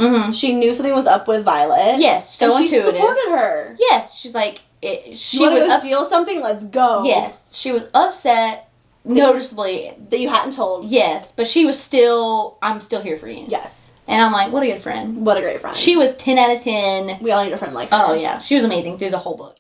Mm-hmm. She knew something was up with Violet. Yes, so and intuitive. she supported her. Yes, she's like, she was go steal something? Let's go. Yes, she was upset, noticeably. That you hadn't told. Yes, but she was still, I'm still here for you. Yes. And I'm like, what a good friend. What a great friend. She was 10 out of 10. We all need a friend like her. Oh, yeah. She was amazing through the whole book.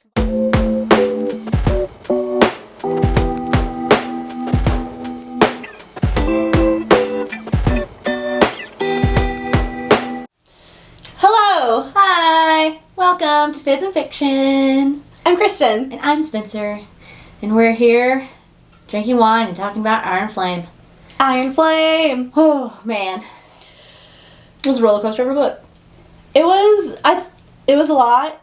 Hello. Hi. Welcome to Fizz and Fiction. I'm Kristen. And I'm Spencer. And we're here drinking wine and talking about Iron Flame. Iron Flame. Oh, man. It was a roller coaster of a book. It was a lot.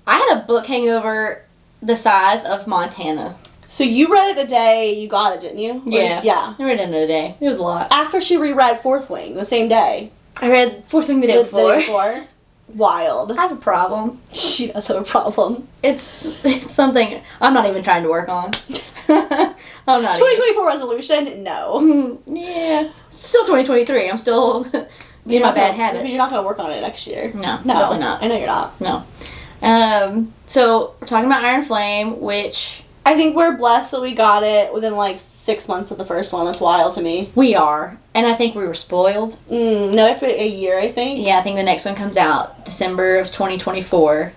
I had a book hangover the size of Montana. So you read it the day you got it, didn't you? Yeah. Yeah. I read it another day. It was a lot. After she reread Fourth Wing the same day. I read Fourth Wing the day before. The day before. Wild. I have a problem. She does have a problem. It's something I'm not even trying to work on. I'm not. 2024 resolution? No. Yeah. Still 2023. I'm still in my bad habits. You're not going to work on it next year. No, definitely not. I know you're not. No. So we're talking about Iron Flame, which I think we're blessed that we got it within like 6 months of the first one. That's wild to me. we are, and I think we were spoiled. No, it's been a year, I think. Yeah, I think the next one comes out December of 2024.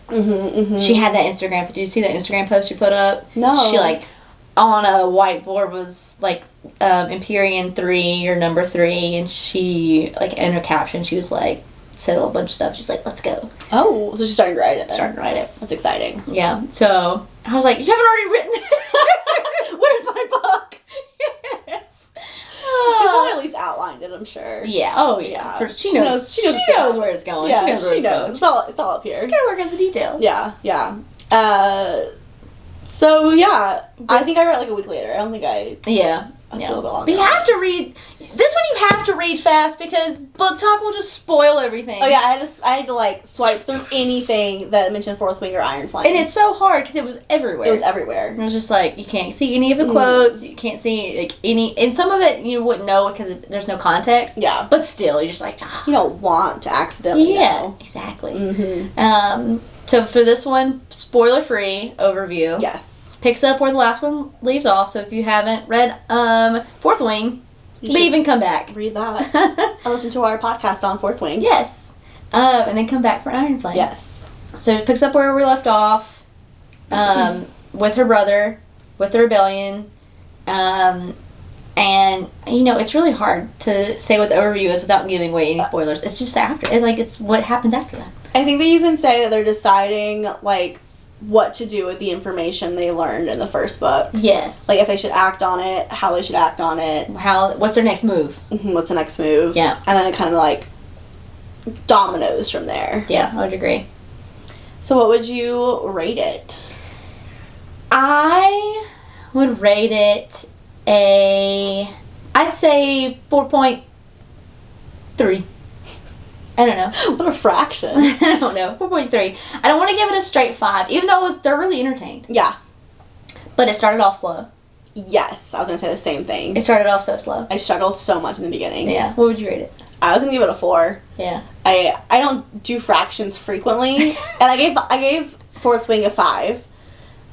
She had that Instagram. Did you see that Instagram post you put up? No. She like on a whiteboard was like Empyrean 3 or number 3, and she like in her caption she was like said a whole bunch of stuff. She's like, let's go. Oh, so she's starting to write it then. Starting to write it. That's exciting. Yeah. So I was like, you haven't already written Where's my book? She's probably at least outlined it, I'm sure. Yeah. Oh yeah. Yeah. She knows. She knows where it's going. Yeah, she knows where it's going. It's all up here. She's gotta work out the details. Yeah, yeah. So yeah, I think I read it like a week later. I don't think I. Yeah. I was a little bit longer. But you have to read this one. You have to read fast because book talk will just spoil everything. Oh yeah, I had to like swipe through anything that mentioned Fourth Wing or Iron Flame. And it's so hard because it was everywhere. It was everywhere. It was just like you can't see any of the quotes. You can't see like any, and some of it you wouldn't know because there's no context. Yeah. But still, you're just like You don't want to accidentally know. Exactly. Mm-hmm. So for this one, spoiler free overview. Yes. Picks up where the last one leaves off. So if you haven't read Fourth Wing, leave and come back. Read that. I listened to our podcast on Fourth Wing. Yes. And then come back for Iron Flame. Yes. So it picks up where we left off with her brother, with the rebellion. And, you know, it's really hard to say what the overview is without giving away any spoilers. It's just after. It's what happens after that. I think that you can say that they're deciding, like, what to do with the information they learned in the first book. Yes. Like, if they should act on it, how they should act on it. What's their next move? What's the next move. Yeah. And then it kind of, like, dominoes from there. Yeah, I would agree. So what would you rate it? I would rate it I'd say 4.3. I don't know. What a fraction. I don't know. 4.3. I don't want to give it a straight 5, even though I was thoroughly entertained. Yeah. But it started off slow. Yes, I was going to say the same thing. It started off so slow. I struggled so much in the beginning. Yeah. What would you rate it? I was going to give it a 4. Yeah. I don't do fractions frequently. And I gave Fourth Wing a 5.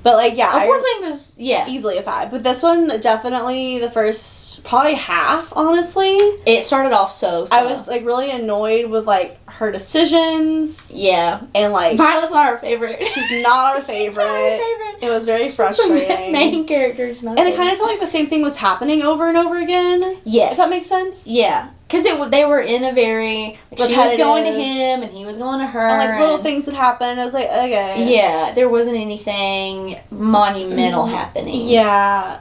But, like, yeah. Fourth Wing was, easily a 5. But this one, definitely the first, probably half, honestly. It started off so slow. I was, like, really annoyed with, like, her decisions. Yeah. And, like... Violet's not our favorite. She's not our favorite. She's not our favorite. It was very frustrating. The main character is not. And it kind of felt like the same thing was happening over and over again. Yes. If that makes sense. Yeah. Because they were in a very... Like, she was going to him, and he was going to her. And, like, little things would happen. I was like, okay. Yeah. There wasn't anything monumental happening. Yeah.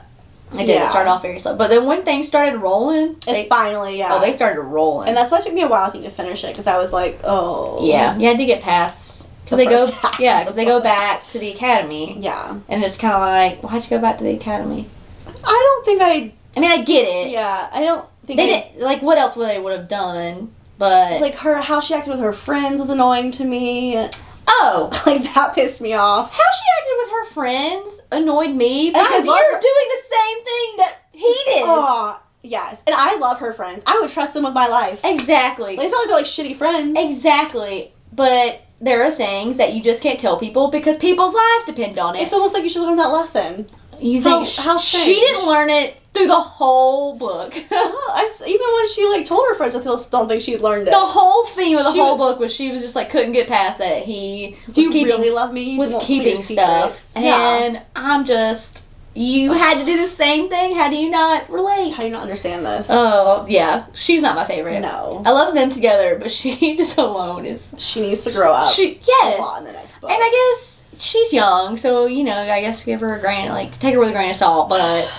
It did. It started off very slow. But then when things started rolling... They finally, Oh, they started rolling. And that's why it took me a while, I think, to finish it. Because I was like, oh. Yeah. You had to get past... Because they go... Yeah, because they go back to the academy. Yeah. And it's kind of like, why'd you go back to the academy? I don't think I mean, I get it. Yeah. I don't think they did. Like, what else would they would have done? But... Like, how she acted with her friends was annoying to me. Oh. Like, that pissed me off. How she acted with her friends annoyed me. Because you're doing the same thing that he did. Oh, Yes. And I love her friends. I would trust them with my life. Exactly. It's not like they're like shitty friends. Exactly. But there are things that you just can't tell people because people's lives depend on it. It's almost like you should learn that lesson. You think how she didn't learn it through the whole book. Even when she like told her friends, I don't think she'd learned it. The whole theme of the whole book was she was just like couldn't get past that he really love me? Was keeping stuff, and I'm just. You had to do the same thing. How do you not relate? How do you not understand this? Oh, yeah. She's not my favorite. No. I love them together, but she just alone is... She needs to grow up. Yes. A lot in the next book. And I guess she's young, so, you know, I guess give her a grain, like, take her with a grain of salt, but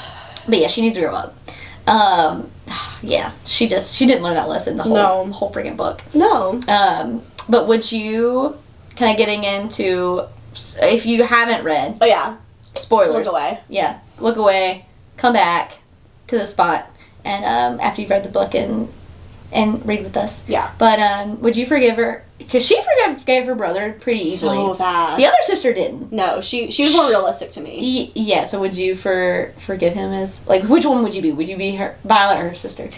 yeah, she needs to grow up. Yeah, she didn't learn that lesson the whole freaking book. No. But would you, kind of getting into, if you haven't read... Oh, yeah. Spoilers. Look away. Yeah. Look away. Come back to the spot. And after you've read the book and read with us. Yeah. But would you forgive her? Because she forgave her brother pretty easily. So fast. The other sister didn't. No, she was more realistic to me. Yeah. So would you forgive him as like which one would you be? Would you be her Violet or her sister?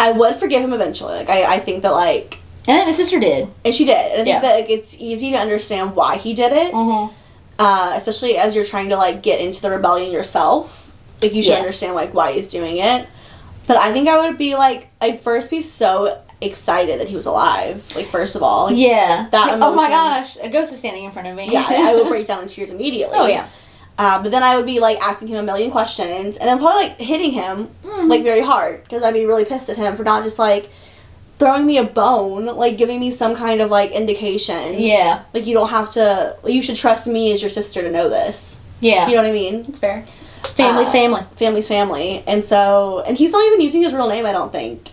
I would forgive him eventually. Like I think that like. And I think the sister did. And she did. And I think that like, it's easy to understand why he did it. Mm-hmm. Especially as you're trying to like get into the rebellion yourself, like you should understand like why he's doing it. But I think I would be like, I'd first be so excited that he was alive. Like first of all, like, that emotion, oh my gosh, a ghost is standing in front of me. Yeah, I would break down in tears immediately. Oh yeah. But then I would be like asking him a million questions, and then probably like hitting him like very hard because I'd be really pissed at him for not just like throwing me a bone, like giving me some kind of like indication. Yeah. Like you don't have to. You should trust me as your sister to know this. Yeah. You know what I mean? It's fair. Family's family. Family's family, and so he's not even using his real name. I don't think.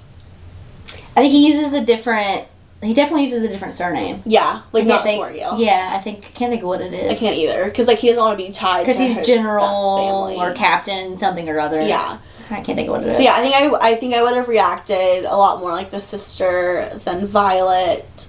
I think he uses a different. He definitely uses a different surname. Yeah, like not Sorgil. Yeah, I can't think of what it is. I can't either because like he doesn't want to be tied. Because he's general or captain something or other. Yeah. I can't think of what it is. So yeah, I think I would have reacted a lot more like the sister than Violet,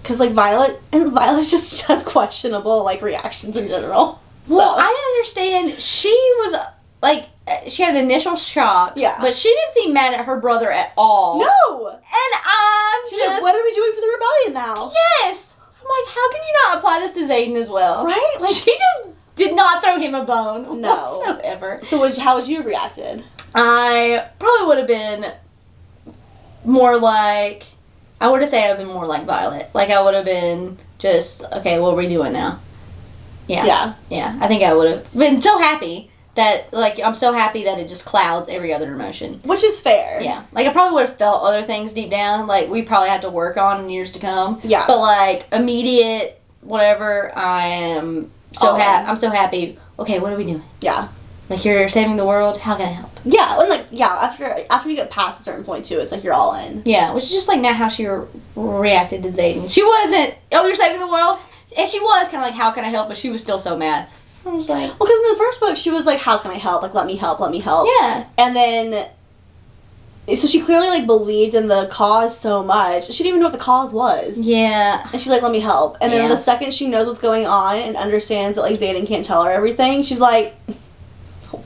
because like Violet just has questionable like reactions in general. Well, I didn't understand. She was like she had an initial shock. Yeah, but she didn't seem mad at her brother at all. No, and she's like, what are we doing for the rebellion now? Yes, I'm like, how can you not apply this to Xaden as well? Right? Like she just did not throw him a bone. No, whatsoever. So how would you have reacted? I probably would have been more like, I would have said I would have been more like Violet. Like, I would have been just, okay, what are we doing now? Yeah. Yeah. I think I would have been so happy that, like, I'm so happy that it just clouds every other emotion. Which is fair. Yeah. Like, I probably would have felt other things deep down, like, we probably have to work on in years to come. Yeah. But, like, immediate, whatever, I'm so happy. Okay, what are we doing? Yeah. Like, you're saving the world, how can I help? Yeah, and like, after you get past a certain point, too, it's like you're all in. Yeah, which is just like not how she reacted to Xaden. She wasn't, oh, you're saving the world? And she was kind of like, how can I help? But she was still so mad. I was like... Well, because in the first book, she was like, how can I help? Like, let me help. Yeah. And then... So she clearly, like, believed in the cause so much. She didn't even know what the cause was. Yeah. And she's like, let me help. And then the second she knows what's going on and understands that, like, Xaden can't tell her everything, she's like...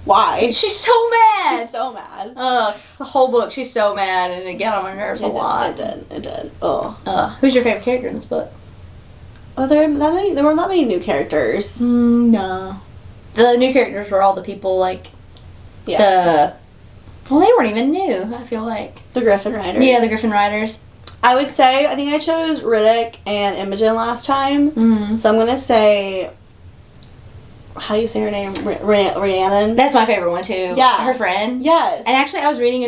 Why? She's so mad. She's so mad. Ugh, the whole book, she's so mad, and it got on my nerves a lot. It did. Oh. Who's your favorite character in this book? Oh, there weren't that many new characters. No. The new characters were all the people, like, well, they weren't even new, I feel like. The Griffin Riders. Yeah, the Griffin Riders. I would say, I think I chose Riddick and Imogen last time. Mm-hmm. So I'm going to say... How do you say her name? Rhiannon? That's my favorite one, too. Yeah. Her friend. Yes. And actually, I was reading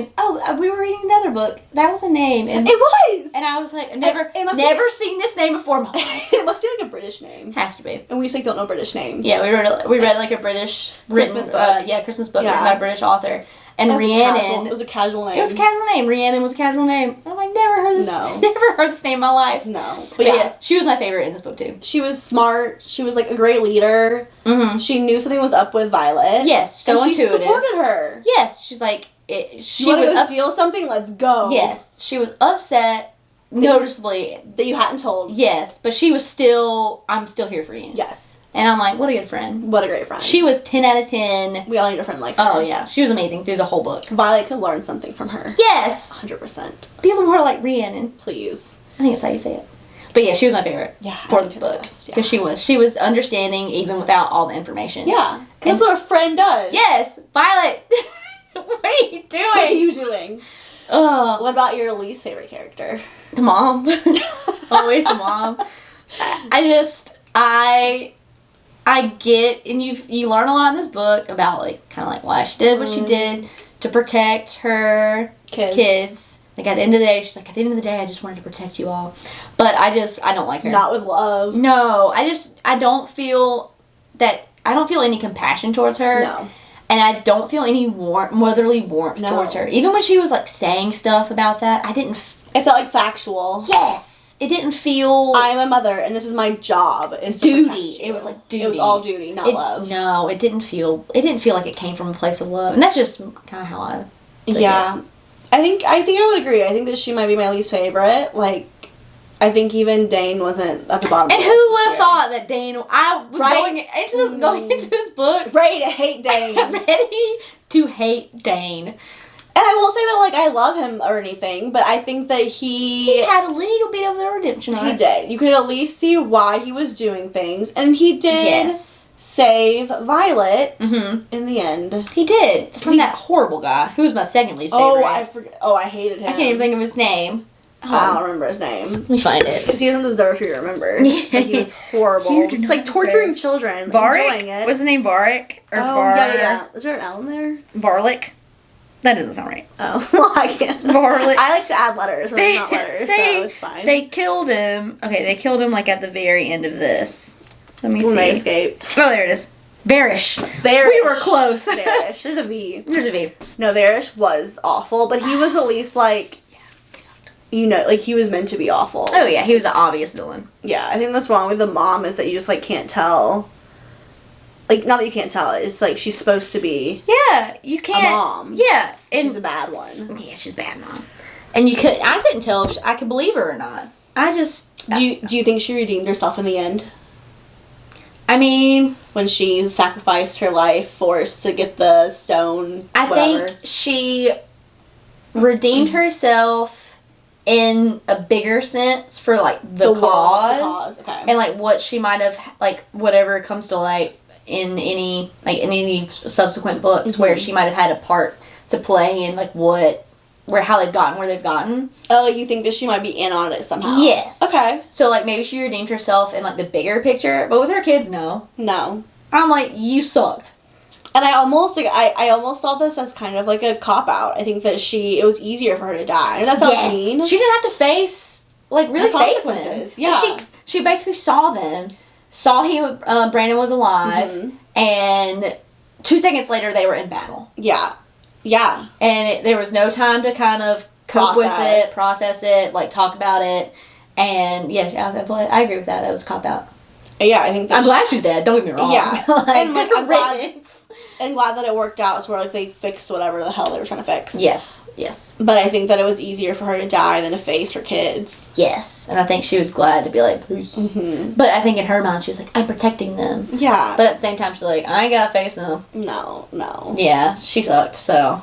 we were reading another book. That was a name. And it was! And I was like, I've never seen this name before in my life. It must be like a British name. Has to be. And we just like don't know British names. Yeah, we read like a British Christmas book. Christmas book written by a British author. And Rhiannon. It was a casual name. It was a casual name. Rhiannon was a casual name. I'm like, never heard this name in my life. No. But yeah, she was my favorite in this book too. She was smart. She was like a great leader. Mm-hmm. She knew something was up with Violet. Yes, so intuitive. She supported her. Yes, she's like, she was to steal something? Let's go. Yes, she was upset, noticeably. That you hadn't told. Yes, but she was still, I'm still here for you. Yes. And I'm like, what a good friend. What a great friend. She was 10 out of 10. We all need a friend like her. Oh, yeah. She was amazing through the whole book. Violet could learn something from her. Yes! 100%. Be a little more like Rhiannon. Please. I think that's how you say it. But yeah, she was my favorite for this book. Because she was understanding even without all the information. Yeah. That's what a friend does. Yes! Violet! What are you doing? What are you doing? What about your least favorite character? The mom. Always the mom. I get, and you learn a lot in this book about, like, kind of like why she did what she did to protect her kids. Like, at the end of the day, she's like, at the end of the day, I just wanted to protect you all. But I don't like her. Not with love. No, I don't feel any compassion towards her. No. And I don't feel any motherly warmth towards her. Even when she was, like, saying stuff about that, it felt like factual. Yes! It didn't feel... I'm a mother, and this is my job, is to duty. protect you. It was like duty. It was all duty, not love. No, it didn't feel like it came from a place of love. And that's just kind of how I took it. I think I would agree. I think that she might be my least favorite. Like, I think even Dane wasn't at the bottom. And who would have thought that Dane... I was going into this book... Ready to hate Dane. Ready to hate Dane. And I won't say that, like, I love him or anything, but I think that he had a little bit of the redemption arc. He did. You could at least see why he was doing things. And he did save Violet in the end. He did. From that horrible guy, who was my second least favorite. I hated him. I can't even think of his name. I don't remember his name. Let me find it. Because he doesn't deserve to be remembered. Like, he was horrible. Like, torturing children. Varric? Enjoying it. What's his name? Varric? Or yeah. Is there an L in there? Varlic? That doesn't sound right. Oh, well, I can't. Varlic. I like to add letters when it's not letters, so it's fine. They killed him. Okay, they killed him, like, at the very end of this. Let me see. They escaped. Oh, there it is. Varish. We were close. Varish. There's a V. There's a V. No, Varish was awful, but he was at least, like... You know, like, he was meant to be awful. Oh, yeah, he was an obvious villain. Yeah, I think what's wrong with the mom is that you just, like, can't tell. Like, not that you can't tell, it's, like, she's supposed to be... Yeah, you can't... a mom. Yeah. And she's a bad one. Yeah, she's a bad mom. And I couldn't tell if I could believe her or not. Do you think she redeemed herself in the end? I mean... When she sacrificed her life, forced to get the stone, I think she redeemed herself... in a bigger sense for, like, the cause. Okay. And, like, what she might have, like, whatever comes to light in any subsequent books where she might have had a part to play in, like, how they've gotten where they've gotten. Oh, you think that she might be in on it somehow? Yes. Okay. So, like, maybe she redeemed herself in, like, the bigger picture, but with her kids, no. No. I'm like, you sucked. And I almost saw this as kind of like a cop-out. I think that it was easier for her to die. And that sounds mean. She didn't have to face them. Yeah. And she basically saw Brandon was alive, and 2 seconds later they were in battle. Yeah. Yeah. And there was no time to kind of cope with it, process it, like, talk about it. And, yeah, I agree with that. That was a cop-out. Yeah, I think I'm glad she's dead. Don't get me wrong. Yeah. I'm glad that it worked out to where, like, they fixed whatever the hell they were trying to fix. Yes, yes. But I think that it was easier for her to die than to face her kids. Yes, and I think she was glad to be like, peace. But I think in her mind she was like, I'm protecting them. Yeah. But at the same time she's like, I ain't gotta face them. No. Yeah, she sucked, so.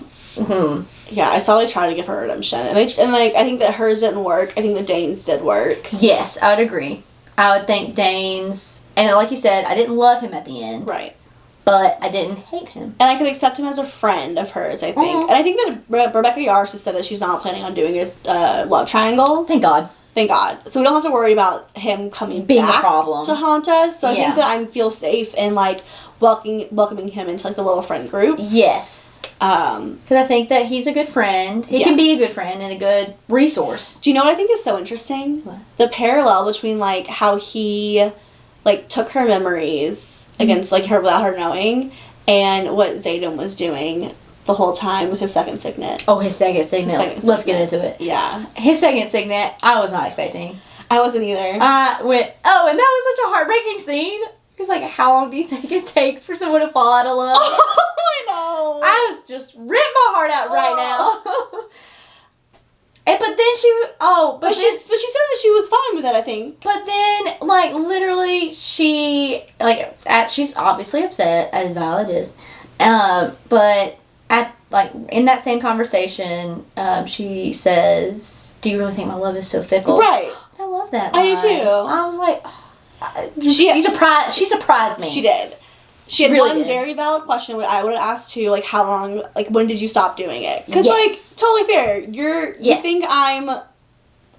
Yeah, I saw they tried to give her redemption. And I think that hers didn't work. I think the Danes did work. Yes, I would agree. I would think Danes, and like you said, I didn't love him at the end. Right. But I didn't hate him. And I could accept him as a friend of hers, I think. And I think that Rebecca Yarros has said that she's not planning on doing a love triangle. Thank God. So we don't have to worry about him coming being back a problem to haunt us. So I think that I feel safe in, like, welcoming him into, like, the little friend group. Yes. Because I think that he's a good friend. He can be a good friend and a good resource. Do you know what I think is so interesting? What? The parallel between, like, how he, like, took her memories against, like, her without her knowing, and what Xaden was doing the whole time with his second signet. Oh, his second signet. Let's get into it. Yeah. His second signet, I was not expecting. I wasn't either. I went, oh, and that was such a heartbreaking scene. He was like, how long do you think it takes for someone to fall out of love? Oh, I know. I was just ripping my heart out right now. but then but she said that she was fine with it, I think. But then, like, literally, she's obviously upset, as valid is. But in that same conversation, she says, "Do you really think my love is so fickle?" Right. I love that line. I do too. I was like, she surprised me. She did. She had really one very valid question. I would have asked too, like, how long, like, when did you stop doing it? Because, like, totally fair. You think I'm a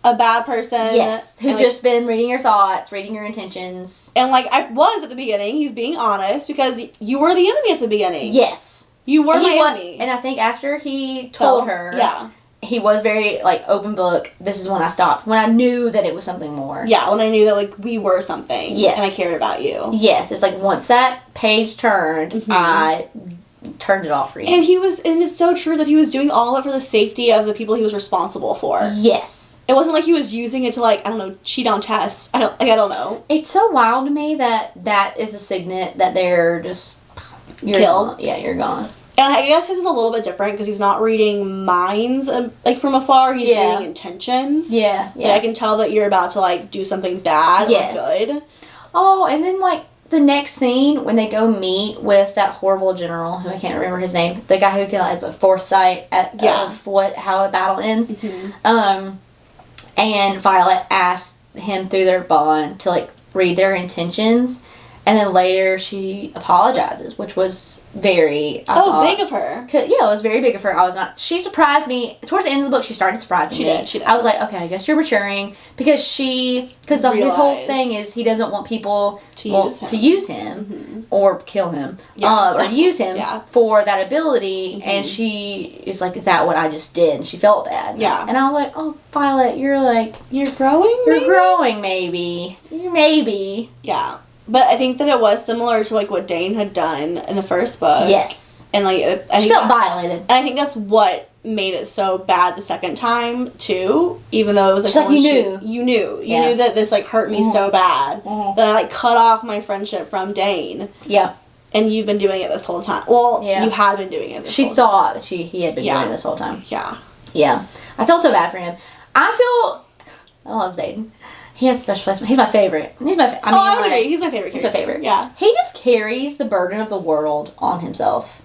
bad person. Yes. Who's just been reading your thoughts, reading your intentions. And, like, I was at the beginning. He's being honest because you were the enemy at the beginning. Yes. You were my enemy. And I think after he told her. Yeah. He was very, like, open book. This is when I stopped. When I knew that it was something more. Yeah, when I knew that, like, we were something. Yes. And I cared about you. Yes. It's like, once that page turned, I turned it off for you. And it's so true that he was doing all of it for the safety of the people he was responsible for. Yes. It wasn't like he was using it to, like, I don't know, cheat on tests. I don't know. It's so wild to me that is a signet that they're just... You're killed. Gone. Yeah, you're gone. And I guess his is a little bit different because he's not reading minds, like, from afar. He's reading intentions. Yeah, yeah. Like, I can tell that you're about to, like, do something bad or good. Oh, and then, like, the next scene, when they go meet with that horrible general, who I can't remember his name, the guy who has the foresight of how a battle ends. And Violet asked him through their bond to, like, read their intentions. And then later she apologizes, which was very... big of her. Yeah, it was very big of her. She surprised me. Towards the end of the book, she started surprising me. She did. I was like, okay, I guess you're maturing. Because his whole thing is he doesn't want people to use him or kill him. Yeah. Or use him for that ability. And she is like, is that what I just did? And she felt bad. Yeah. And I was like, oh, Violet, you're growing, You're growing, maybe. Maybe. Yeah. But I think that it was similar to, like, what Dane had done in the first book. Yes. And, like, she felt violated. And I think that's what made it so bad the second time, too. Even though it was, like, you knew that this, like, hurt me so bad that I, like, cut off my friendship from Dane. Yeah. And you've been doing it this whole time. Well, you had been doing it this whole time. She thought that he had been doing it this whole time. Yeah. Yeah. I felt so bad for him. I love Xaden. He has special place. He's my favorite. I would agree. He's my favorite character. He's my favorite. Yeah. He just carries the burden of the world on himself.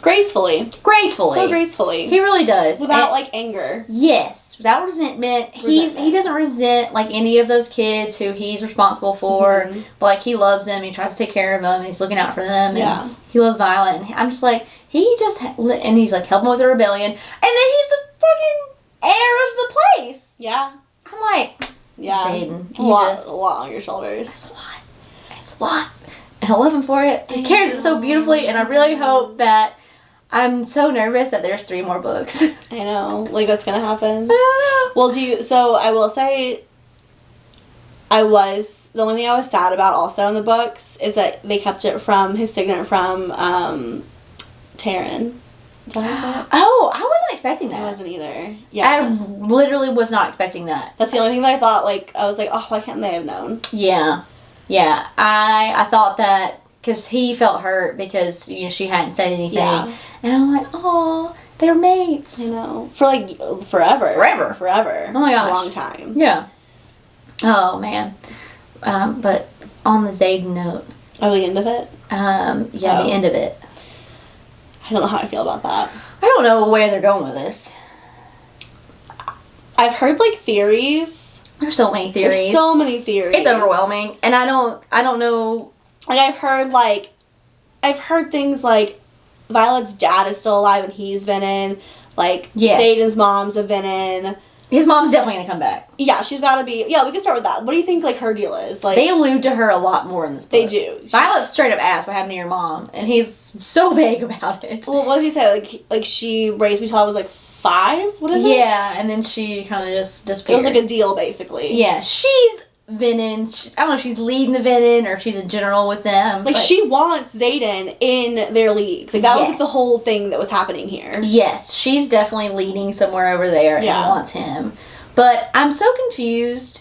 Gracefully. So gracefully. He really does. Without, like, anger. Yes. Without resentment. He doesn't resent, like, any of those kids who he's responsible for. But, like, he loves them. He tries to take care of them. And he's looking out for them. And he loves Violet. And I'm just like, and he's, like, helping with the rebellion. And then he's the fucking heir of the place. Yeah. I'm like... Yeah. Xaden. A lot on your shoulders. It's a lot. And I love him for it. He carries it so beautifully, and I really hope that... I'm so nervous that there's 3 more books. I know. Like, what's gonna happen? I don't know. Well, so I will say... the only thing I was sad about also in the books is that they kept it from his signet from, Taryn. Oh, I wasn't expecting that. I wasn't either. Yeah. I literally was not expecting that. That's the only thing that I thought, like, I was like, oh, why can't they have known? Yeah. Yeah. I thought that, because he felt hurt because, she hadn't said anything. Yeah. And I'm like, oh, they're mates. I know. For, like, forever. Forever. Oh my gosh. A long time. Yeah. Oh, man. But on the Xaden note. Oh, the end of it? The end of it. I don't know how I feel about that. I don't know where they're going with this. I've heard, like, theories. There's so many theories. It's overwhelming. And I don't know. Like, I've heard things like Violet's dad is still alive and he's Venin. Like, Xaden's mom's a Venin. His mom's definitely going to come back. Yeah, she's got to be... Yeah, we can start with that. What do you think, like, her deal is? Like, they allude to her a lot more in this book. They do. Violet straight up asked what happened to your mom, and he's so vague about it. Well, what did he say? Like she raised me till I was, like, 5? What is it? Yeah, and then she kind of just disappeared. It was, like, a deal, basically. Yeah, she's Venin. I don't know if she's leading the Venin or if she's a general with them. Like, she wants Xaden in their leagues. Like, that was, like, the whole thing that was happening here. Yes, she's definitely leading somewhere over there and wants him. But I'm so confused.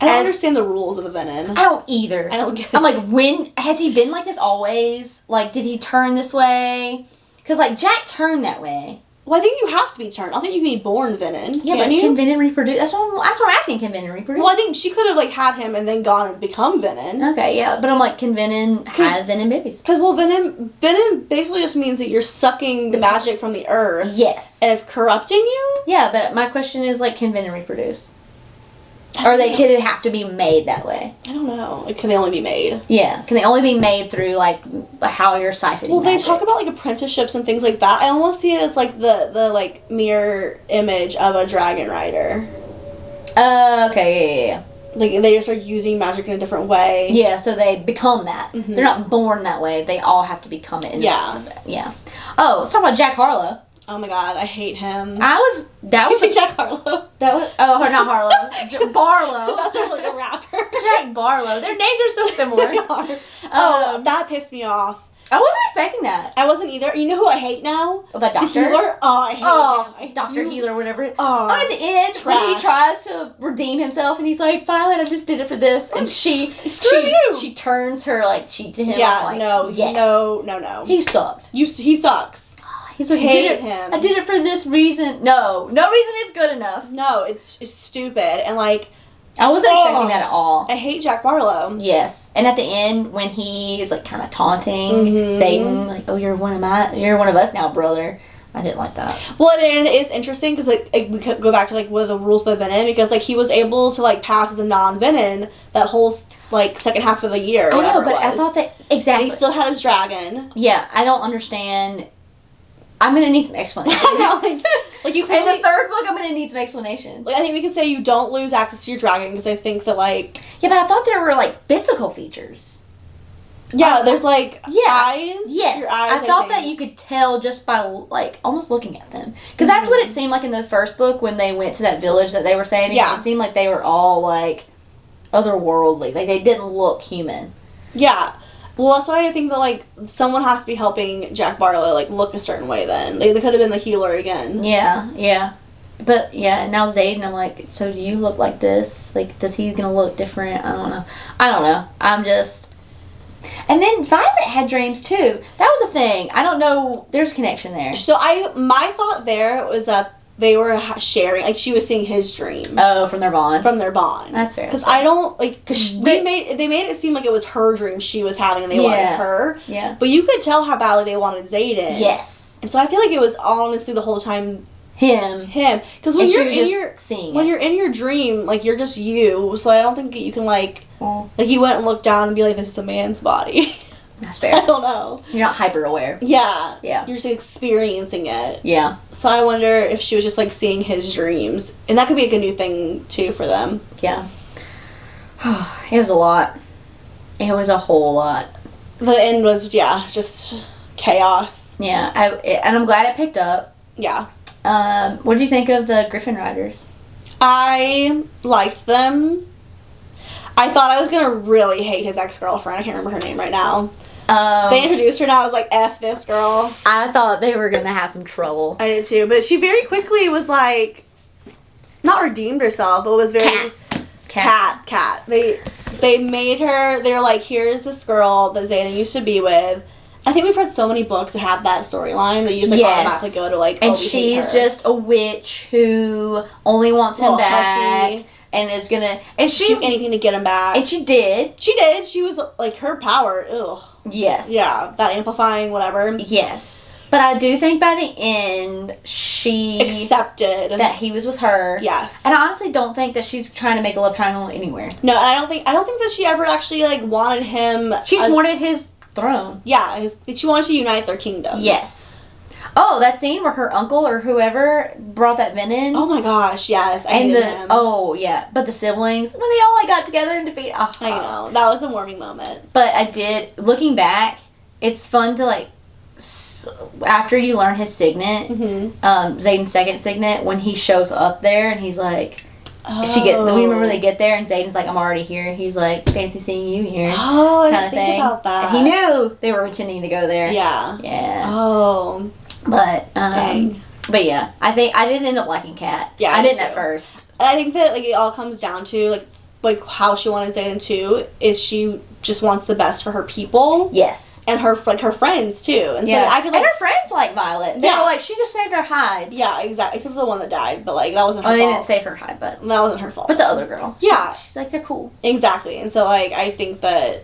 I don't understand the rules of a Venin. I don't either. I don't get it. I'm like, when... Has he been like this always? Like, did he turn this way? Because, like, Jack turned that way. Well, I think you have to be turned. I don't think you can be born Venom. Yeah, but can Venom reproduce? That's what I'm asking. Can Venom reproduce? Well, I think she could have, like, had him and then gone and become Venom. Okay, yeah. But I'm like, can Venom have Venom babies? Because, well, Venom basically just means that you're sucking the magic from the earth. Yes. And it's corrupting you? Yeah, but my question is, like, can Venom reproduce? Or can they have to be made that way? I don't know. Like, can they only be made? Yeah. Can they only be made through, like, how you're siphoning Well, they magic? talk about, like, apprenticeships and things like that. I almost see it as, like, the like, mirror image of a dragon rider. Okay, yeah. Like, they just are using magic in a different way. Yeah, so they become that. Mm-hmm. They're not born that way. They all have to become it. Yeah. Oh, let's talk about Jack Harlow. Oh my god, I hate him. Jack Harlow. Not Harlow. Barlow. That's like a rapper. Jack Barlow. Their names are so similar. They are. That pissed me off. I wasn't expecting that. I wasn't either. You know who I hate now? The doctor? The healer? Oh, I hate him. Dr. Healer, whatever. Oh, at the end, trash. when he tries to redeem himself, and he's like, Violet, I just did it for this. And she turns her, like, cheek to him. Yeah, like, no. Yes. No. He sucked. He sucks. He's like, hate him. I did it for this reason. No reason is good enough. No, it's stupid. And, like... I wasn't expecting that at all. I hate Jack Barlow. Yes. And at the end, when he is, like, kind of taunting Xaden, like, oh, you're one of us now, brother. I didn't like that. Well, and it's interesting because, like, we could go back to, like, what are the rules of Venom, because, like, he was able to, like, pass as a non-Venom that whole, like, second half of the year. I know, but I thought that... Exactly. And he still had his dragon. Yeah, I don't understand... I'm gonna need some explanation. like you. In the third book, I'm gonna need some explanation. Like, I think we can say you don't lose access to your dragon because I think that, like... Yeah, but I thought there were, like, physical features. Yeah, there's, like, eyes. Yes, your eyes, I thought that you could tell just by, like, almost looking at them. Because that's what it seemed like in the first book when they went to that village that they were saying. Yeah. It seemed like they were all, like, otherworldly. Like, they didn't look human. Yeah. Well, that's why I think that, like, someone has to be helping Jack Barlow, like, look a certain way then. They could have been the healer again. Yeah. But, yeah, now Xaden, I'm like, so do you look like this? Like, does he gonna look different? I don't know. I'm just... And then Violet had dreams, too. That was a thing. I don't know. There's a connection there. So, my thought there was that they were sharing, like, she was seeing his dream. Oh, from their bond? From their bond. That's fair. Because I don't, like, because they made it seem like it was her dream she was having and they wanted her. Yeah. But you could tell how badly they wanted Xaden. Yes. And so I feel like it was honestly the whole time him. Because when you're in your dream, like, you're just you. So I don't think that you can, like, like, you went and looked down and be like, this is a man's body. That's fair. I don't know. You're not hyper aware. Yeah. Yeah. You're just experiencing it. Yeah. So I wonder if she was just, like, seeing his dreams. And that could be, like, a new thing, too, for them. Yeah. It was a lot. It was a whole lot. The end was, just chaos. Yeah. And I'm glad it picked up. Yeah. What did you think of the Griffin Riders? I liked them. I thought I was going to really hate his ex-girlfriend. I can't remember her name right now. They introduced her and I was like, F this girl. I thought they were going to have some trouble. I did too. But she very quickly was like, not redeemed herself, but was very... Cat. They made her... They were like, here's this girl that Xaden used to be with. I think we've read so many books that have that storyline that you just, like, automatically go to, like, and she's just a witch who only wants him back. Hussy. And is gonna... And she... do anything to get him back. And she did. She was, like, her power, ugh. Yes. Yeah, that amplifying, whatever. Yes. But I do think by the end, she... accepted. That he was with her. Yes. And I honestly don't think that she's trying to make a love triangle anywhere. No, and I don't think that she ever actually, like, wanted him... She just wanted his throne. Yeah, she wanted to unite their kingdoms. Yes. Oh, that scene where her uncle or whoever brought that venom. Oh my gosh, yes. I hated him. Oh, yeah. But the siblings, when they all, like, got together and defeated... Oh. I know. That was a warming moment. But I did... Looking back, it's fun to, like... After you learn his signet, Xaden's second signet, when he shows up there and he's like... We remember they get there and Xaden's like, I'm already here. He's like, fancy seeing you here. Oh, I didn't think about that. And he knew they were pretending to go there. Yeah. Yeah. Oh. But yeah, I think I didn't end up liking Kat. Yeah, I didn't at first. And I think that, like, it all comes down to, like, like how she wanted Xaden too is she just wants the best for her people. Yes. And her friends too. And yeah. so I could, like, and her friends like Violet. They were like, she just saved our hides. Yeah, exactly. Except for the one that died, but like that wasn't her fault. They didn't save her hide, but that wasn't her fault. But the other girl. Yeah. She's like, they're cool. Exactly. And so like I think that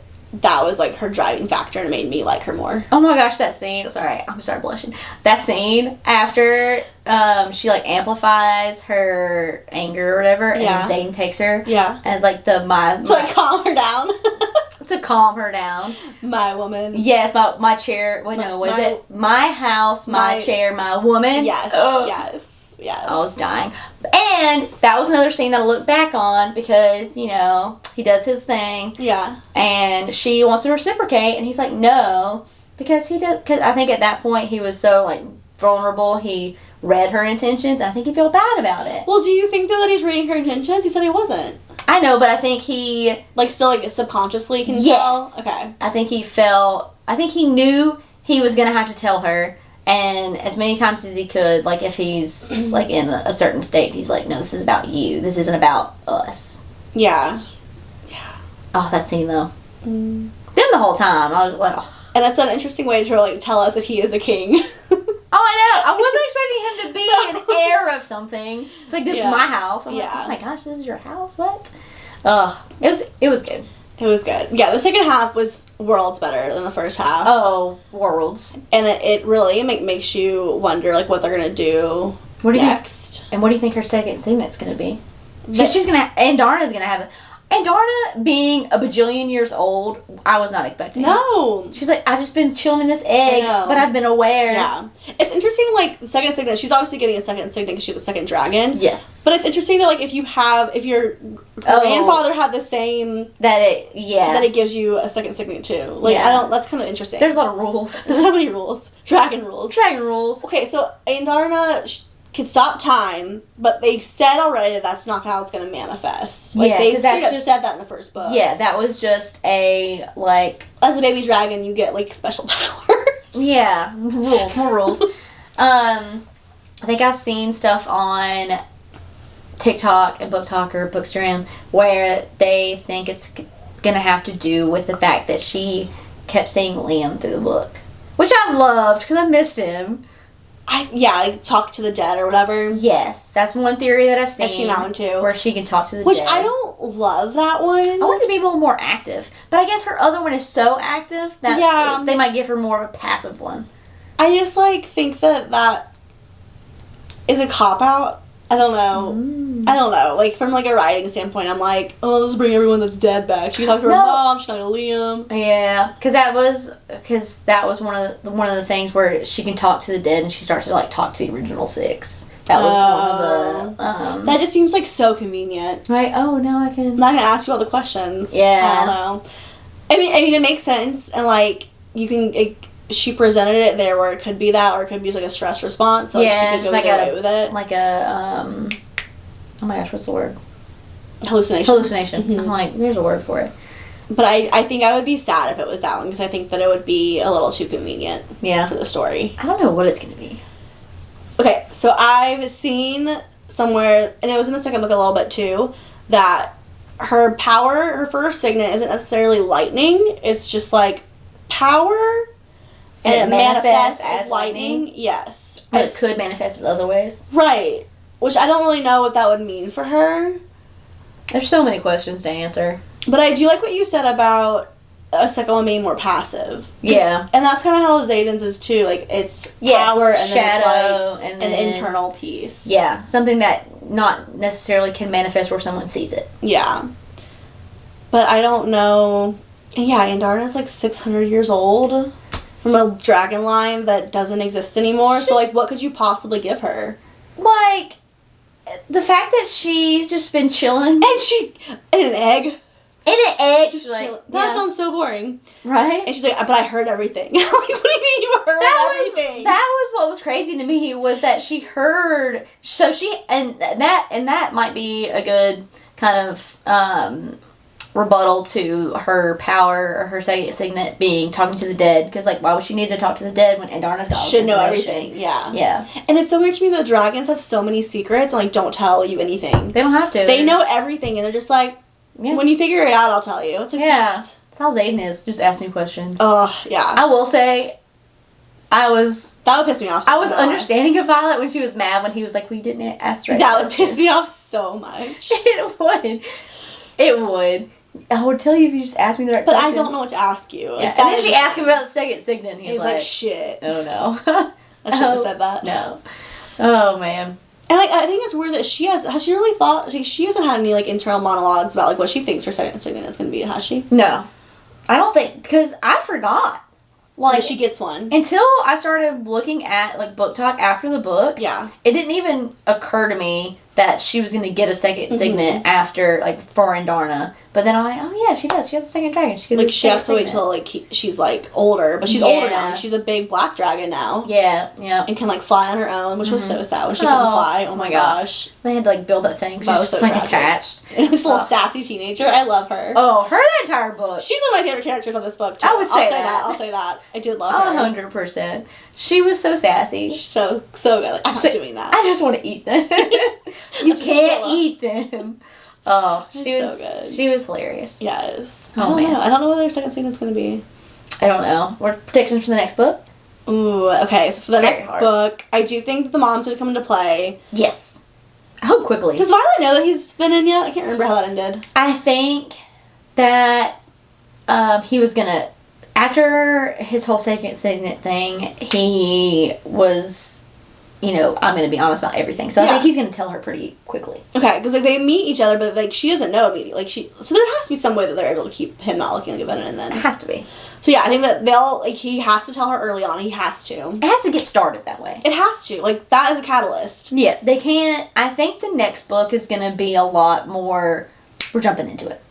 was like her driving factor and made me like her more. Oh my gosh, that scene. Sorry, I'm sorry blushing. That scene after she like amplifies her anger or whatever, and then Xaden takes her. Yeah. And like to like calm her down. To calm her down. My woman. Yes, my chair. Wait, no, was it my house, my chair, my woman? Yes. Yes. Yeah, I was dying. And that was another scene that I look back on because, you know, he does his thing. Yeah. And she wants to reciprocate, and he's like, no. Because because I think at that point he was so, like, vulnerable. He read her intentions, and I think he felt bad about it. Well, do you think, though, that he's reading her intentions? He said he wasn't. I know, but I think he... Like, still, like, subconsciously can yes. tell? Okay. I think he knew he was going to have to tell her. And as many times as he could, like, if he's, like, in a certain state, he's like, no, this is about you. This isn't about us. Yeah. Yeah. Oh, that scene, though. Then the whole time, I was just like, oh. And it's an interesting way to, like, tell us that he is a king. Oh, I know. I wasn't expecting him to be an heir of something. It's like, this is my house. I'm like, oh my gosh, this is your house? What? It was good. It was good. Yeah, the second half was worlds better than the first half. Oh, worlds. And it really makes you wonder, like, what they're going to do next. And what do you think her second signet's going to be? She's going to... And Darna's going to have it. And Darna, being a bajillion years old, I was not expecting. No. She's like, I've just been chilling in this egg, but I've been aware. Yeah. It's interesting, like, the second signet, she's obviously getting a second signet because she's a second dragon. Yes. But it's interesting that, like, if your grandfather had the same... That it gives you a second signet, too. Like, that's kind of interesting. There's a lot of rules. There's so many rules. Dragon rules. Dragon rules. Okay, so Darna could stop time, but they said already that that's not how it's going to manifest. Like, they just said that in the first book. Yeah, that was just a, like... As a baby dragon, you get, like, special powers. Yeah, rules, more rules. I think I've seen stuff on TikTok and Book Talk or Bookstagram where they think it's going to have to do with the fact that she kept seeing Liam through the book. Which I loved, because I missed him. Like talk to the dead or whatever. Yes, that's one theory that I've seen. I've seen that one too. Where she can talk to the dead. Which I don't love that one. I want it to be a little more active. But I guess her other one is so active that they might give her more of a passive one. I just, like, think that is a cop-out. I don't know. I don't know. Like, from, like, a writing standpoint, I'm like, oh, let's bring everyone that's dead back. She can talk to her mom. She can talk to Liam. Yeah, because that was one of the things where she can talk to the dead, and she starts to, like, talk to the original six. That was one of the... that just seems, like, so convenient. Right? Oh, now I can... I'm not going to ask you all the questions. Yeah. I don't know. I mean, it makes sense, and, like, you can... she presented it there where it could be that, or it could be like a stress response. So, like, she could go like away with it. Like a, oh my gosh, what's the word? Hallucination. Mm-hmm. I'm like, there's a word for it. But I think I would be sad if it was that one, because I think that it would be a little too convenient for the story. I don't know what it's going to be. Okay, so I've seen somewhere, and it was in the second book a little bit too, that her first signet isn't necessarily lightning. It's just like power... And it manifests as lightning. Yes. But it could manifest as other ways. Right. Which I don't really know what that would mean for her. There's so many questions to answer. But I do like what you said about a second one being more passive. Yeah. And that's kind of how Xaden's is too. Like, it's power and shadow, then it's like an internal piece. Yeah. Something that not necessarily can manifest where someone sees it. Yeah. But I don't know. Yeah, and Darna's like 600 years old. From a dragon line that doesn't exist anymore. So, like, what could you possibly give her? Like, the fact that she's just been chilling. And she... In an egg. In an egg. Just like, that sounds so boring. Right? And she's like, but I heard everything. Like, what do you mean you heard everything? That was what was crazy to me, was that she heard... So she... And that might be a good kind of... rebuttal to her power or her signet being talking to the dead, because like, why would she need to talk to the dead when Darna's got should know everything? Yeah. And it's so weird to me that dragons have so many secrets and like don't tell you anything. They don't have to. They know everything, and they're just like, Yeah. When you figure it out, I'll tell you. It's like, yeah. what? That's how Xaden is. Just ask me questions. Oh, yeah. I will say, that would piss me off. I was understanding of Violet when she was mad when he was like, we didn't ask the right That questions. would piss me off so much. It would. It would. I would tell you if you just asked me the right but questions. I don't know what to ask you. Like, yeah. And then she asked him about the second signet, and he's like, shit. Oh, no. I shouldn't have said that. No. Oh, man. And, like, I think it's weird that has she really thought, she hasn't had any, like, internal monologues about, like, what she thinks her second signet is going to be, has she? No. I don't think, because I forgot. Like, she gets one. Until I started looking at, like, book talk after the book. Yeah. It didn't even occur to me that she was going to get a second signet after, like, for Andarna. But then I'm like, oh, yeah, she does. She has a second dragon. She has to wait till, like, she's, like, older. But she's older now. She's a big black dragon now. Yeah, yeah. And can, like, fly on her own, which was so sad when she couldn't fly. Oh, my gosh. They had to, like, build that thing. She was just, like, attached. And this little sassy teenager. I love her. Oh, her the entire book. She's one of my favorite characters on this book, too. I would say that. I'll say that. I did love her. 100%. She was so sassy. So good. Like, I'm not doing that. I just want to eat them. You can't eat them. Oh, she was so good. She was hilarious. Yes. Oh, man. I don't know what their second signet's going to be. I don't know. What predictions for the next book? Ooh, okay. So for the next book, I do think that the mom's going to come into play. Yes. I hope quickly. Does Violet know that he's been in yet? I can't remember how that ended. I think that he was going to... After his whole second signet thing, he was, I'm going to be honest about everything. So I think he's going to tell her pretty quickly. Okay, because, like, they meet each other, but, like, she doesn't know immediately. So there has to be some way that they're able to keep him not looking like a venom, and then... It has to be. So, yeah, I think that he has to tell her early on. He has to. It has to get started that way. It has to. Like, that is a catalyst. Yeah, they can't... I think the next book is going to be a lot more... We're jumping into it.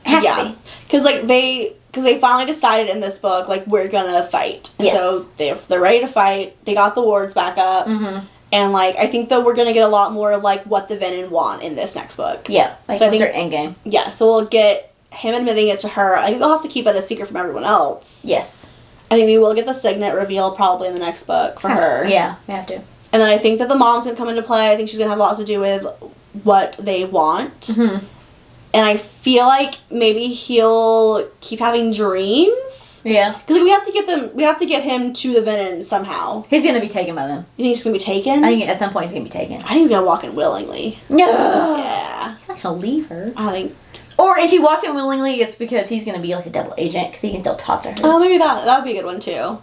It has to be. Because, like, they finally decided in this book, like, we're gonna fight. Yes. So they're ready to fight. They got the wards back up. Mm-hmm. And, like, I think that we're gonna get a lot more of, like, what the Venom want in this next book. Yeah. Like, so what's their endgame? Yeah, so we'll get him admitting it to her. I think they'll have to keep it a secret from everyone else. Yes. I think we will get the signet reveal probably in the next book for her. Yeah, we have to. And then I think that the mom's gonna come into play. I think she's gonna have a lot to do with what they want. Mm-hmm. And I feel like maybe he'll keep having dreams. Yeah. Because, like, we have to get him to the Venom somehow. He's going to be taken by them. You think he's going to be taken? I think at some point he's going to be taken. I think he's going to walk in willingly. No! Yeah. He's not going to leave her. I think... Or if he walks in willingly, it's because he's going to be, like, a double agent, because he can still talk to her. Oh, maybe that would be a good one, too.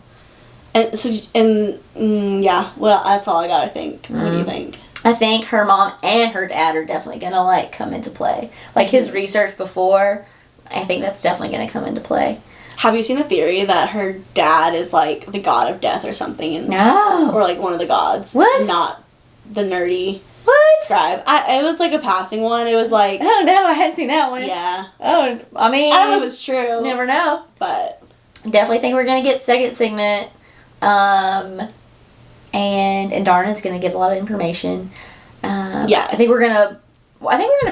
And so, yeah. Well, that's all I got, I think. What do you think? I think her mom and her dad are definitely going to, like, come into play. Like, his research before, I think that's definitely going to come into play. Have you seen the theory that her dad is, like, the god of death or something? No. Or, like, one of the gods. What? Not the nerdy what? tribe. It was, like, a passing one. It was, like... Oh, no, I hadn't seen that one. Yeah. Oh, I mean... I don't know if it's true. Never know. But... Definitely think we're going to get second signet. And Andarna's going to give a lot of information. Yes. I think we're gonna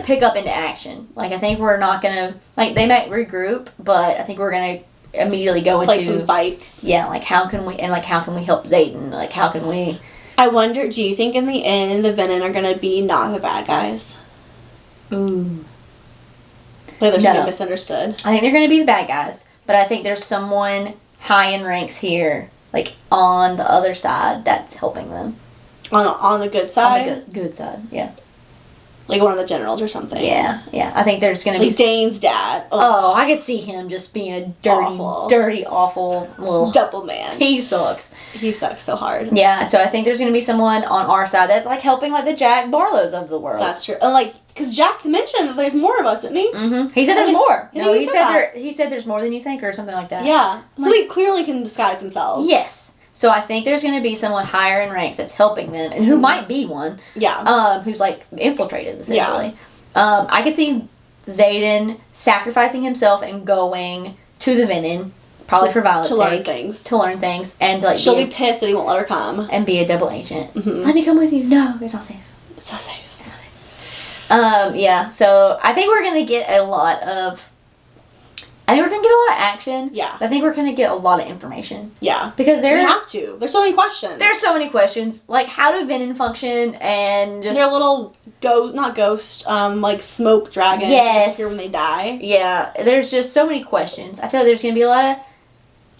pick up into action. Like, I think we're not gonna, like, they might regroup, but I think we're gonna immediately go into, like, some fights. Yeah, like, how can we help Xaden? Like, how can we... I wonder, do you think in the end the Venom are gonna be not the bad guys? Ooh. Like, they're gonna be misunderstood. I think they're gonna be the bad guys, but I think there's someone high in ranks here, like, on the other side that's helping them. On the good side? On the good side, yeah. Like one of the generals or something. Yeah. I think there's going to be... Like Dane's dad. Oh, I could see him just being a dirty, awful little... Double man. He sucks. He sucks so hard. Yeah, so I think there's going to be someone on our side that's, like, helping, like, the Jack Barlows of the world. That's true. And, like, because Jack mentioned that there's more of us, didn't he? Mm-hmm. He said there's more. No, he said there's more than you think or something like that. Yeah. So they clearly can disguise themselves. Yes. So I think there's going to be someone higher in ranks that's helping them, and who might be one. Yeah. Who's, like, infiltrated, essentially. Yeah. I could see Xaden sacrificing himself and going to the Venom, probably for Violet's sake. To learn things. And, like, she'll be pissed that he won't let her come. And be a double agent. Mm-hmm. Let me come with you. No, it's not safe. It's not safe. It's not safe. Yeah, so I think we're going to get a lot of... I think we're going to get a lot of action. Yeah. But I think we're going to get a lot of information. Yeah. Because we have to. There's so many questions. There's so many questions. Like, how do Venom function and just... They're little, not ghost, like smoke dragons. Yes. Here when they die. Yeah. There's just so many questions. I feel like there's going to be a lot of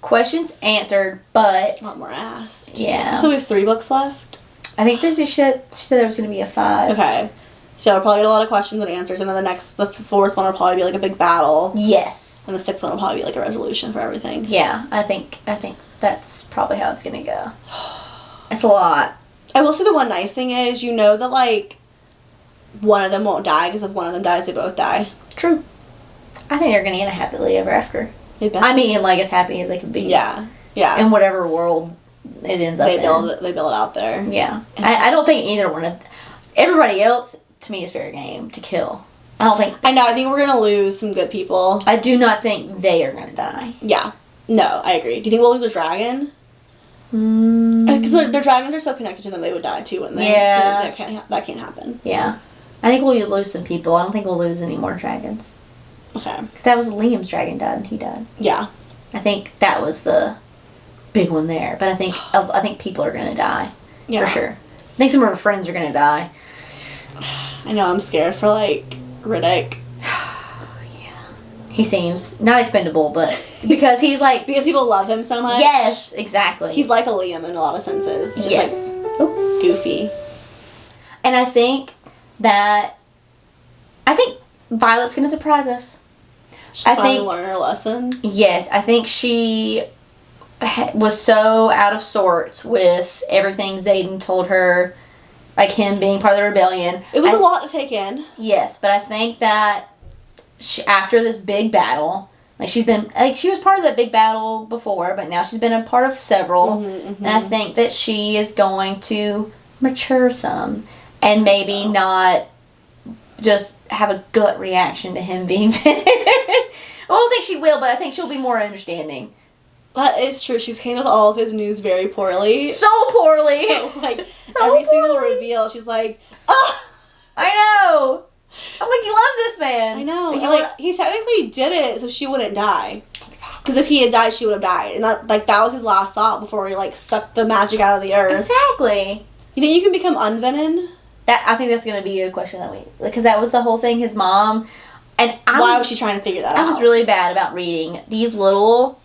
questions answered, but... A lot more asked. Yeah. So we have 3 books left? I think that she said there was going to be a 5. Okay. So we'll probably get a lot of questions and answers, and then the 4th one will probably be like a big battle. Yes. And the 6th one will probably be like a resolution for everything. Yeah, I think that's probably how it's gonna go. It's a lot. I will say the one nice thing is, you know that like one of them won't die, because if one of them dies, they both die. True. I think they're gonna end a happily ever after. I mean, like as happy as they could be. Yeah. Yeah. In whatever world it ends up in. They build it out there. Yeah. I don't think either one of... Everybody else, to me, is fair game to kill. I think we're gonna lose some good people. I do not think they are gonna die. Yeah. No, I agree. Do you think we'll lose a dragon? Because their dragons are so connected to them, they would die too, wouldn't they? Yeah. So that can't happen. Yeah. I think we'll lose some people. I don't think we'll lose any more dragons. Okay. Because that was Liam's dragon died and he died. Yeah. I think that was the big one there. But I think people are gonna die. Yeah. For sure. I think some of our friends are gonna die. I know, I'm scared for like Riddick. Yeah. He seems not expendable, but because he's like... because people love him so much. Yes, exactly. He's like a Liam in a lot of senses. Just yes. Like goofy. And I think Violet's going to surprise us. She's finally learn her lesson. Yes, I think she was so out of sorts with everything Xaden told her. Like him being part of the rebellion. It was a lot to take in. Yes, but I think that after this big battle, like she was part of that big battle before, but now she's been a part of several. And I think that she is going to mature some and maybe not just have a gut reaction to him being Venom. I don't think she will, but I think she'll be more understanding. That is true. She's handled all of his news very poorly. So poorly. So, like, every single reveal, she's like, oh! I know. I'm like, you love this man. I know. Like, he technically did it so she wouldn't die. Exactly. Because if he had died, she would have died. And that was his last thought before he, like, sucked the magic out of the earth. Exactly. You think you can become unvenom? I think that's going to be a question that because that was the whole thing, his mom. And why was she trying to figure that out? I was really bad about reading these little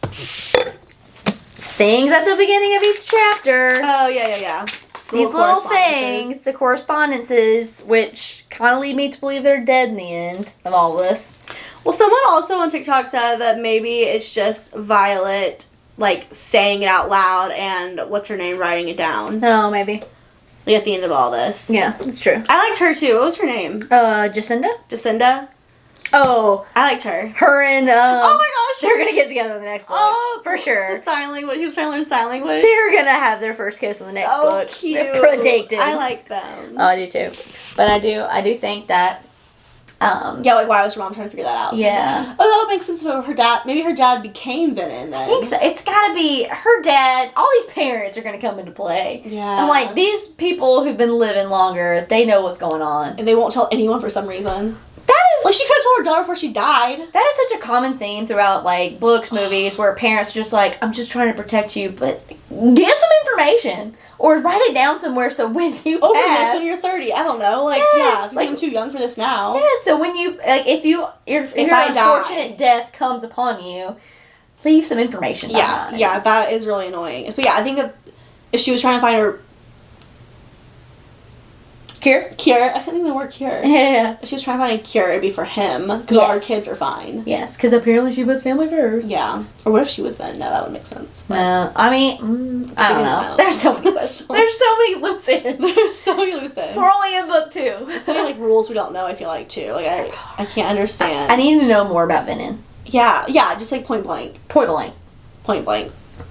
things at the beginning of each chapter. Oh, yeah. These little things, the correspondences, which kind of lead me to believe they're dead in the end of all this. Well, someone also on TikTok said that maybe it's just Violet, like, saying it out loud and what's her name writing it down. Oh, maybe. Like, at the end of all this. Yeah, that's true. I liked her, too. What was her name? Jacinda? Oh. I liked her. Her and, oh my gosh. They're gonna get together in the next book. Oh, for sure. The sign language. He was trying to learn sign language. They're gonna have their first kiss in the next book. Cute. They're predicted. I like them. Oh, I do too. But I do think that, yeah, like, why was her mom trying to figure that out? Yeah. Oh, that would make sense for her dad. Maybe her dad became Venom then. I think so. It's gotta be her dad. All these parents are gonna come into play. Yeah. I'm like, these people who've been living longer, they know what's going on. And they won't tell anyone for some reason. That is... Like, she could have told her daughter before she died. That is such a common theme throughout, like, books, movies, where parents are just like, I'm just trying to protect you, but give some information. Or write it down somewhere so when you pass... when you're 30. I don't know. Like, yes, yeah, I'm too young for this now. Yeah, so when you... Like, if your unfortunate death comes upon you, leave some information behind. Yeah, that is really annoying. But yeah, I think if she was trying to find her... Cure? I couldn't think of the word cure. Yeah. If she was trying to find a cure, it'd be for him. Because all her kids are fine. Yes, because apparently she puts family first. Yeah. Or what if she was Venom? No, that would make sense. No, I mean, I don't know. There's so many questions. There's so many loose ends. We're only in book 2. There's so many, like, rules we don't know, I feel like, too. Like, I can't understand. I need to know more about Venom. Yeah, just, like, point blank.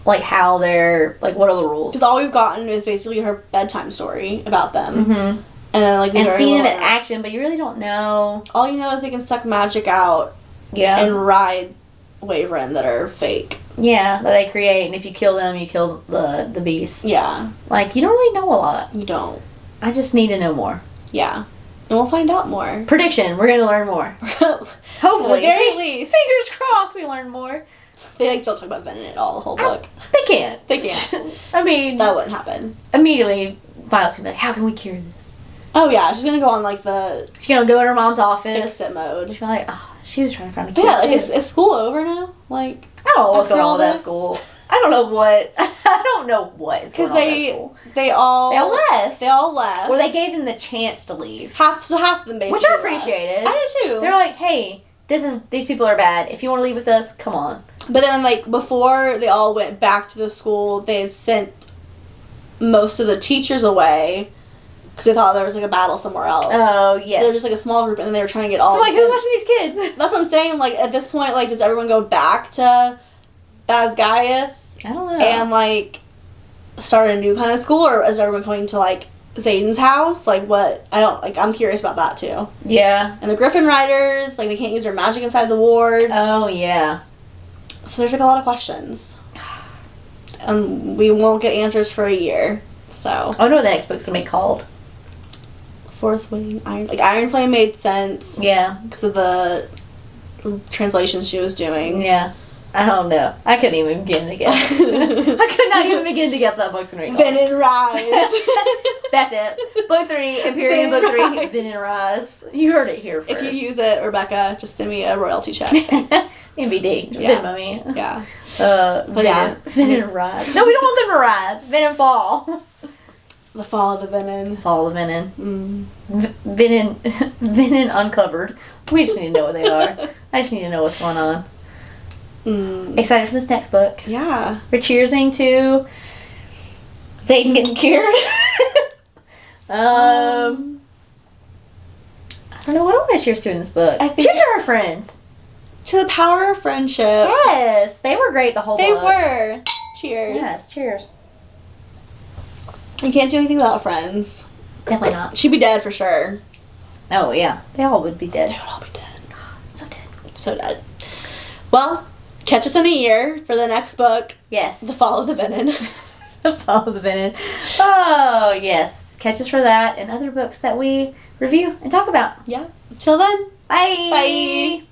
Like, how they're... Like, what are the rules? Because all we've gotten is basically her bedtime story about them. Mm-hmm. And then, like, and seeing them in action, but you really don't know. All you know is they can suck magic out. Yeah. And ride Waverin that are fake. Yeah, that they create, and if you kill them, you kill the beast. Yeah. Like, you don't really know a lot. You don't. I just need to know more. Yeah. And we'll find out more. Prediction, we're going to learn more. Hopefully. At the very least. Fingers crossed we learn more. They like don't talk about Venom at all the whole book. They can't. They can't. I mean... That wouldn't happen. Immediately, Violet's going to be like, how can we cure this? Oh yeah, she's going to go on like the... She's going to go in her mom's office. Fix it mode. She'll be like, oh, she was trying to find a cure. Yeah, like is school over now? Like... I don't know what's going on with that this? school. I don't know what is going on with that school. They all left. They all left. Or they gave them the chance to leave. Half of them basically Which I left. appreciated. I do too. They're like, hey, these people are bad. If you want to leave with us, come on. But then, like, before they all went back to the school, they had sent most of the teachers away because they thought there was, like, a battle somewhere else. Oh, yes. They were just, like, a small group, and then they were trying to get all So, like, who's watching these kids? That's what I'm saying. Like, at this point, like, does everyone go back to Basgiath? I don't know. And, like, start a new kind of school, or is everyone going to, like, Xaden's house? Like, what? I'm curious about that, too. Yeah. And the Griffin Riders, like, they can't use their magic inside the wards. Oh, yeah. So there's, like, a lot of questions. And we won't get answers for a year, so. I wonder what the next book's going to be called. Fourth Wing, Iron Flame made sense. Yeah. Because of the translation she was doing. Yeah. I don't know. I couldn't even begin to guess. I could not even begin to guess what that book's going to be called. Vin and Rise. That's it. Book 3, Empyrean Book 3, Vin and Rise. You heard it here first. If you use it, Rebecca, just send me a royalty check. MBD. Yeah. Venmo me. Yeah. Vin and Rise. No, we don't want them to rise. Vin and fall. The Fall of the Venom. Fall of Venom. Mm. Venom uncovered. We just need to know what they are. I just need to know what's going on. Mm. Excited for this next book. Yeah. We're cheersing to Xaden getting cured. I don't know what I want to cheers to in this book. I think cheers to our friends. To the power of friendship. Yes, they were great the whole They book. were. Cheers. Yes, cheers. You can't do anything without friends. Definitely not. She'd be dead for sure. Oh, yeah. They all would be dead. They would all be dead. So dead. So dead. Well, catch us in a year for the next book. Yes. The Fall of the Venom. The Fall of the Venom. Oh, yes. Catch us for that and other books that we review and talk about. Yeah. Till then. Bye. Bye.